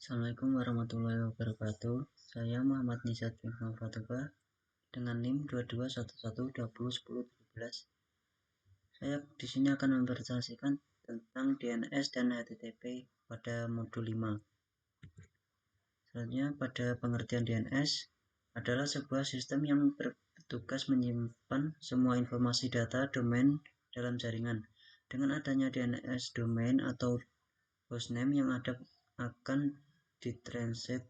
Assalamualaikum warahmatullahi wabarakatuh. Saya Muhammad Nizat bin Fatoba dengan NIM 2211201017. Saya di sini akan mempresentasikan tentang DNS dan HTTP pada modul 5. Selanjutnya, pada pengertian DNS adalah sebuah sistem yang bertugas menyimpan semua informasi data domain dalam jaringan. Dengan adanya DNS domain atau hostname yang akan ditranslate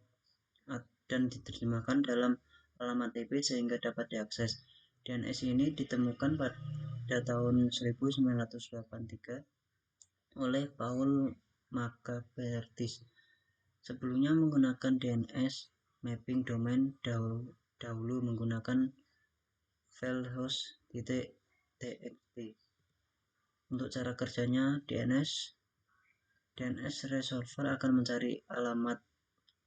dan diterjemahkan dalam alamat IP sehingga dapat diakses. DNS ini ditemukan pada tahun 1983 oleh Paul Maccabertis. Sebelumnya menggunakan DNS mapping domain dahulu menggunakan filehost.txt. Untuk cara kerjanya DNS resolver akan mencari alamat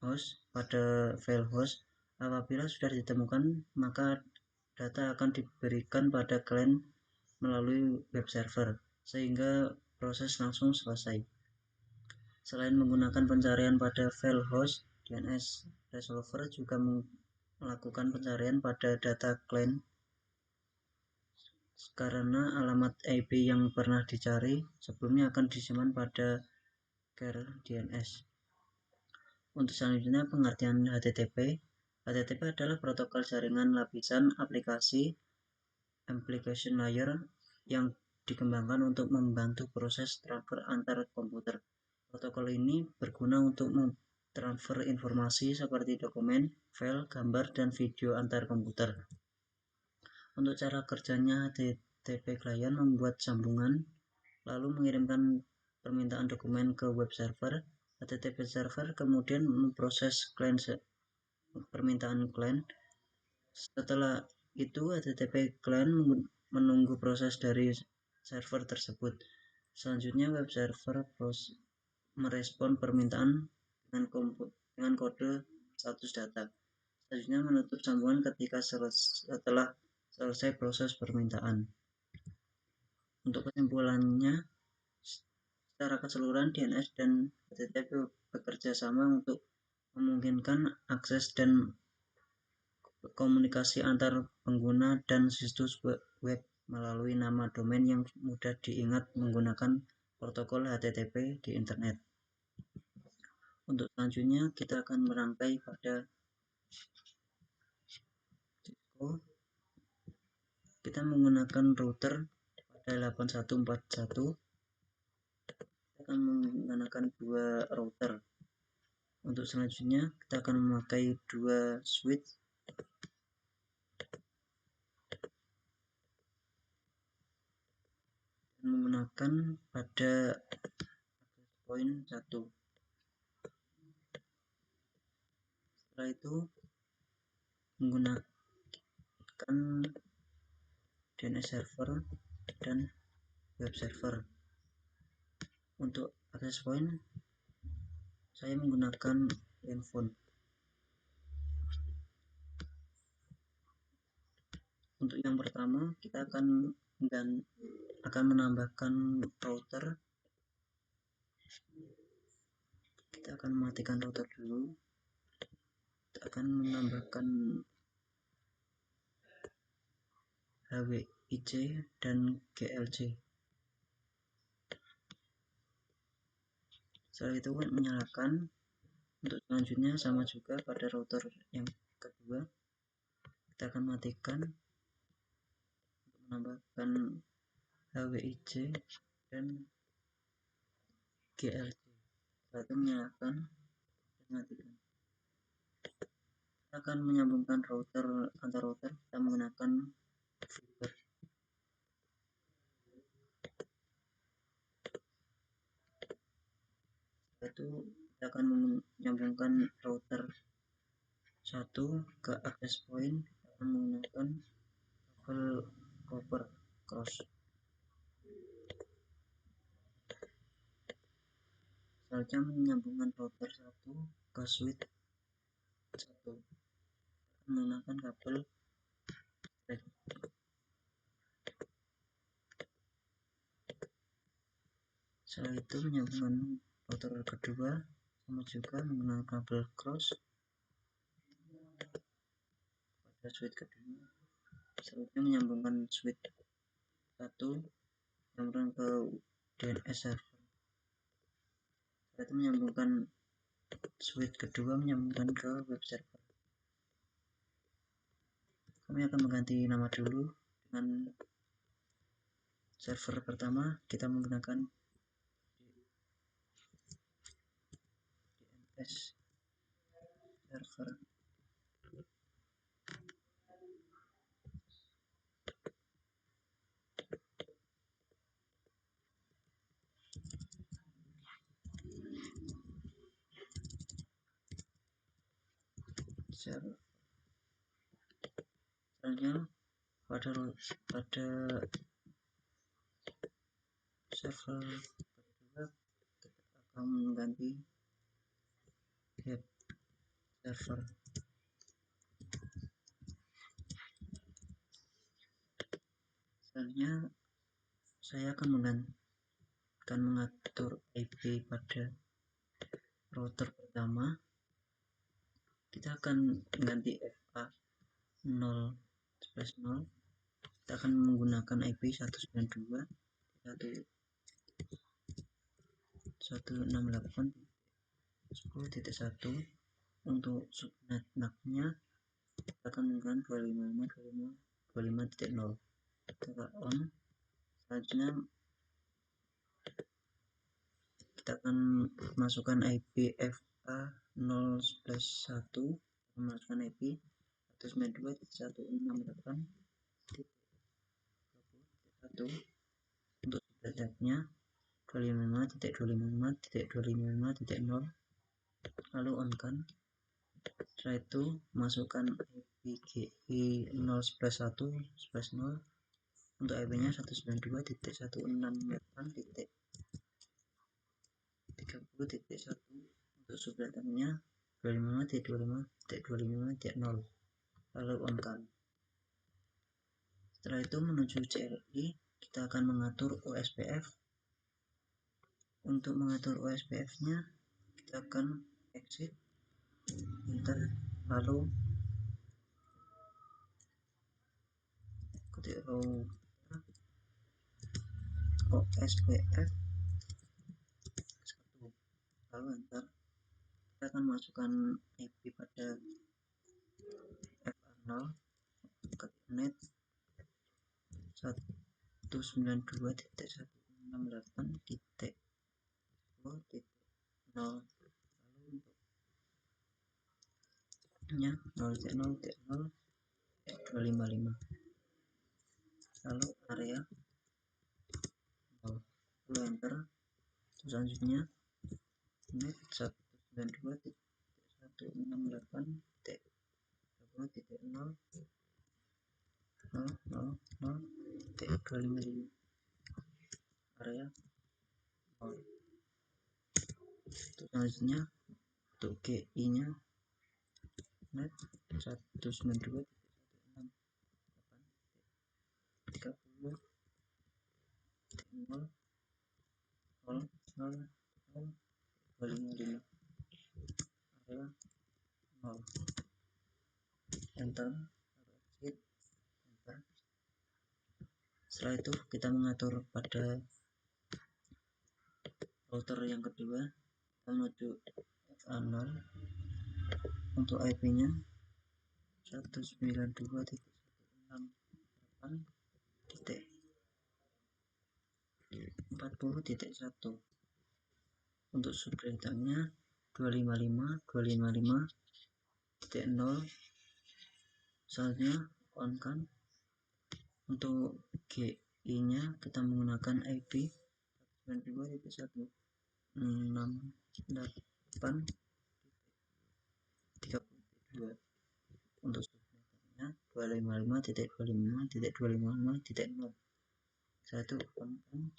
host pada file host. Apabila sudah ditemukan, maka data akan diberikan pada klien melalui web server sehingga proses langsung selesai. Selain menggunakan pencarian pada file host, DNS resolver juga melakukan pencarian pada data klien karena alamat IP yang pernah dicari sebelumnya akan disimpan pada kernel DNS. Untuk selanjutnya, pengertian HTTP. HTTP adalah protokol jaringan lapisan aplikasi application layer yang dikembangkan untuk membantu proses transfer antar komputer. Protokol ini berguna untuk mentransfer informasi seperti dokumen, file, gambar, dan video antar komputer. Untuk cara kerjanya, HTTP client membuat sambungan lalu mengirimkan permintaan dokumen ke web server. HTTP server kemudian memproses permintaan klien. Setelah itu HTTP client menunggu proses dari server tersebut. Selanjutnya web server merespon permintaan dengan kode status data. Selanjutnya menutup sambungan ketika setelah selesai proses permintaan. Untuk kesimpulannya, secara keseluruhan DNS dan HTTP bekerja sama untuk memungkinkan akses dan komunikasi antar pengguna dan situs web melalui nama domain yang mudah diingat menggunakan protokol HTTP di internet. Untuk selanjutnya kita akan merangkai pada Cisco. Kita menggunakan router pada 8141. Kita akan menggunakan dua router. Untuk selanjutnya kita akan memakai dua switch. Menggunakan pada point 1. Setelah itu menggunakan DNS server dan web server. Untuk access point saya menggunakan handphone. Untuk yang pertama kita akan menambahkan router. Kita akan mematikan router dulu. Kita akan menambahkan HWIC dan GLC. Setelah itu menyalakan. Untuk selanjutnya sama juga pada router yang kedua. Kita akan matikan untuk menambahkan HWIC dan GLC. Setelah itu menyalakan dan matikan. Kita akan menyambungkan antar router. Kita menggunakan fiber. Setelah itu kita akan menyambungkan router 1 ke access point. Kita akan menggunakan kabel copper cross. Selanjutnya menyambungkan router 1 ke switch 1 menggunakan kabel black. Setelah itu menyambungkan router kedua sama juga menggunakan kabel cross pada switch kedua. Selanjutnya menyambungkan switch 1 yang ke DNS server. Setelah itu menyambungkan switch kedua menyambungkan ke web server. Kami akan mengganti nama dulu. Dengan server pertama kita menggunakan DNS server. Selanjutnya pada server kedua kita akan mengganti get server. Selanjutnya saya akan mengatur IP pada router pertama. Kita akan mengganti FA 0/0. Kita akan menggunakan IP 192.168.10.1. Untuk subnet NAC-nya kita akan menggunakan 255.25.0. Kita on. Selanjutnya kita akan masukkan IP FA 0/1, masukkan IP 192.168.1. untuk subnetnya 255.255.255.0. lalu on kan. Setelah itu masukkan IP GI 0/1/0 untuk IP nya 192.168.30.1. untuk subnetnya 255.255.255.0. lalu on kan. Setelah itu menuju CLI kita akan mengatur OSPF. Untuk mengatur OSPF nya kita akan exit, enter, lalu ketik OSPF 1, lalu enter. Kita akan masukkan IP pada FA0 ketik net 192.168.10.0. lalu untuknya 0.0.0.255, lalu area 0, lalu enter. Selanjutnya net 192.168.0.000.255 area 0. Selanjutnya untuk GI nya net 192.168.30.000.000.255 area 0. Enter, exit, enter. Setelah itu kita mengatur pada router yang kedua. Kita menuju FA0 untuk IP nya 192.168.40.1. untuk subnetnya 255.255.0. selanjutnya on kan. Untuk GI nya kita menggunakan IP 192.168.32. untuk subnetnya 255.255.255.0. Satu on kan.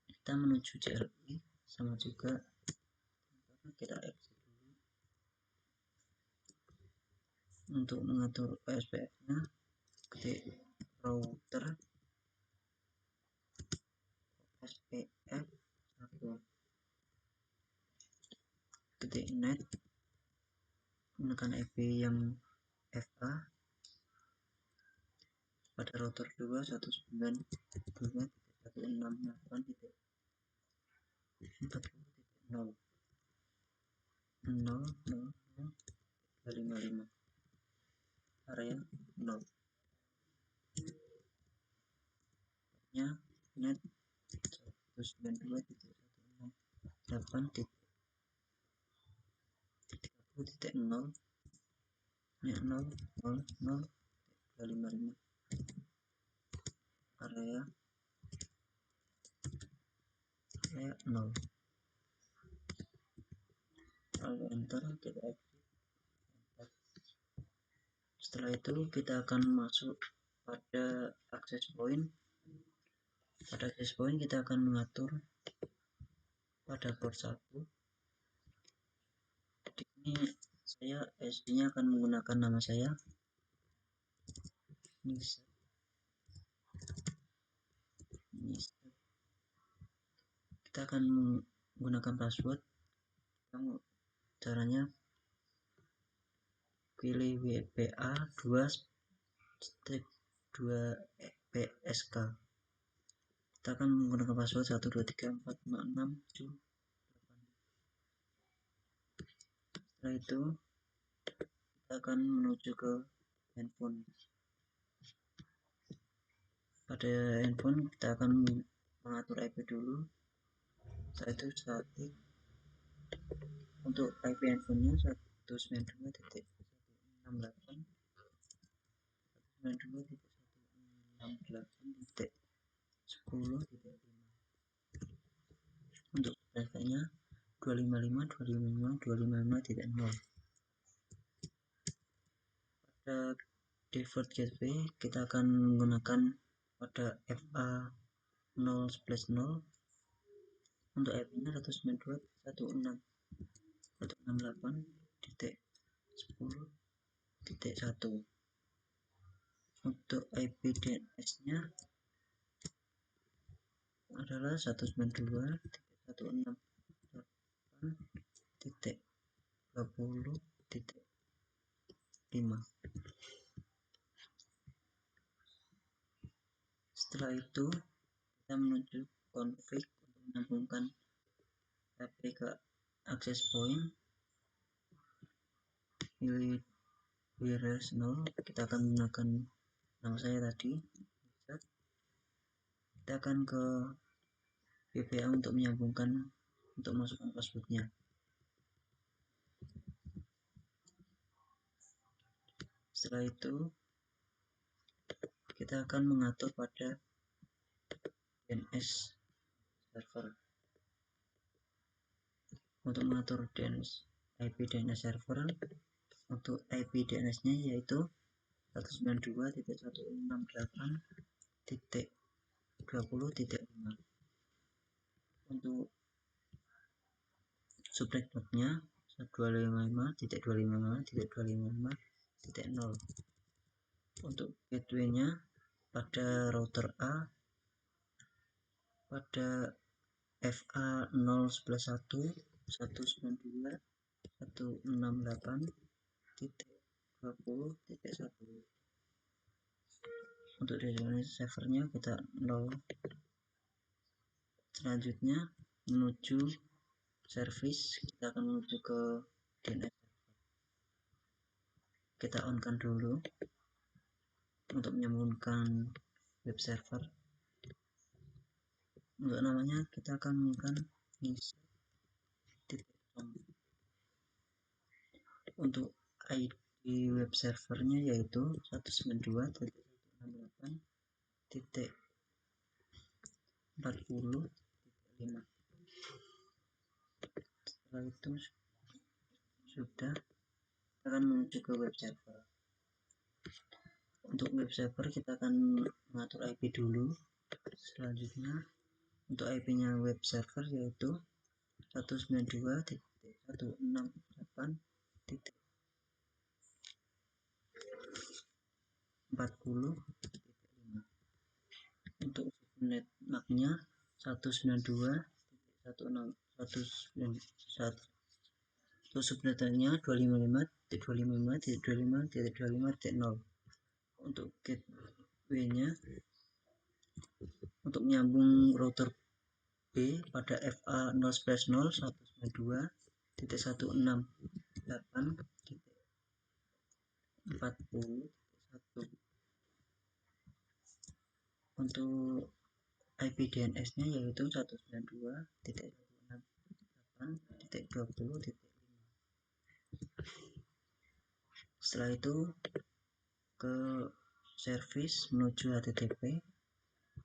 Kita menuju CLI sama juga kita exit dulu. Untuk mengatur OSPF nya ketik router OSPF 1, titik net menggunakan IP yang FA pada router 292.168.40.0 area 0 nya net 192.168.30.0 nya 0.0.0.255 area 0. Lalu enter, kita exit. Setelah itu kita akan masuk pada access point. Pada access point kita akan mengatur pada port 1. Di sini saya SD-nya akan menggunakan nama saya Nisa. Kita akan menggunakan password. Caranya pilih WPA 2-2PSK. Kita akan menggunakan password 12345678. Setelah itu kita akan menuju ke handphone. Pada handphone kita akan mengatur IP dulu. Setelah itu static. Untuk IP handphonenya 192.168.168.10.5. Untuk wifi-nya 255.255.255.0. Pada default gateway kita akan menggunakan pada FA 0/0. Untuk IP-nya 192.168.10.1. Untuk IP DNS-nya adalah 192.168.20.5. Setelah itu kita menuju config untuk menyambungkan HP ke access point. Pilih wireless 0. Kita akan menggunakan nama saya tadi. Kita akan ke VPA untuk menyambungkan, untuk masukkan passwordnya. Setelah itu kita akan mengatur pada DNS server. Untuk mengatur IP DNS server, untuk IP DNS-nya yaitu 192.168.20.5. Untuk subnet nya 255.255.255.0. Untuk gateway-nya pada router A pada FA 0/1 192.168.20.1. Untuk DNS servernya kita 0. Selanjutnya menuju service, kita akan menuju ke DNS. Kita on-kan dulu untuk menyambungkan web server. Untuk namanya kita akan menggunakan nisa.com. Untuk ID web servernya yaitu 192.168.40.5. Setelah itu sudah akan menuju ke web server. Untuk web server kita akan mengatur IP dulu. Selanjutnya untuk IP-nya web server yaitu 192.168.40.5. Untuk subnet MAC-nya 192.168.1.0.1. Untuk subnetnya 255.255.25.25.0. Untuk gateway-nya untuk menyambung router B pada FA192.168.40.1. Untuk IP DNS-nya yaitu 192.168.20.5. Setelah itu ke service menuju HTTP,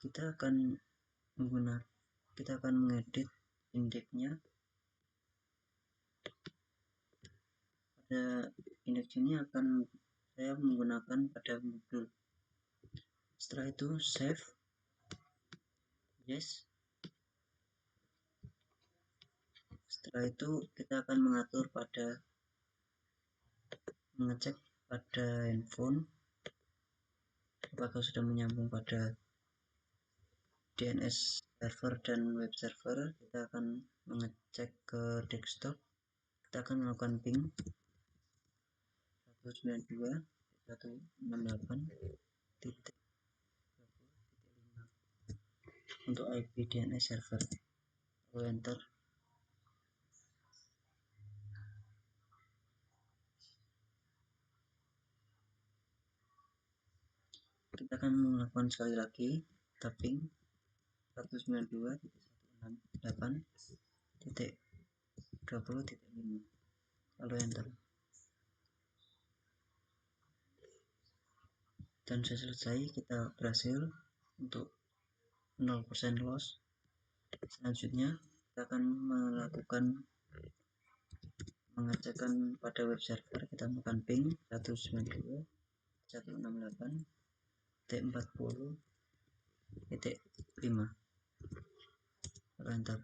kita akan mengedit indeksnya. Pada indeks ini akan saya menggunakan pada modul. Setelah itu save, yes. Setelah itu kita akan mengecek pada handphone apakah sudah menyambung pada DNS server dan web server. Kita akan mengecek ke desktop. Kita akan melakukan ping 192.168.20.5 untuk IP DNS server. Lalu enter. Kita akan melakukan sekali lagi tapping 192.168.20.5 lalu enter. Dan sudah selesai, kita berhasil untuk 0% loss. Selanjutnya kita akan mengecekkan pada web server. Kita melakukan ping 192.168.40.5 lalu enter.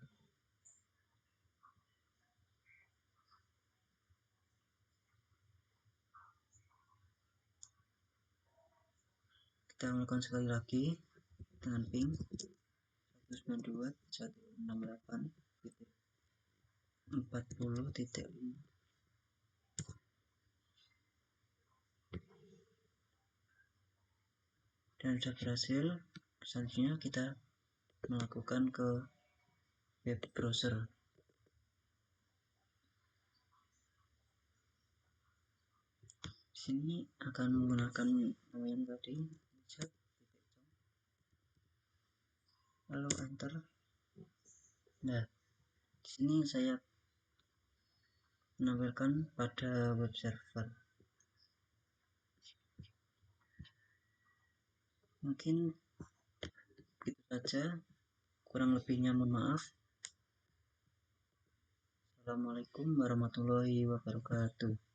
Kita melakukan sekali lagi dengan ping 192.168.40.5 dan sudah berhasil. Selanjutnya kita melakukan ke web browser. Di sini akan menggunakan nama yang tadi, lalu enter. Nah, di sini saya menampilkan pada web server. Mungkin begitu saja, kurang lebihnya mohon maaf. Assalamualaikum warahmatullahi wabarakatuh.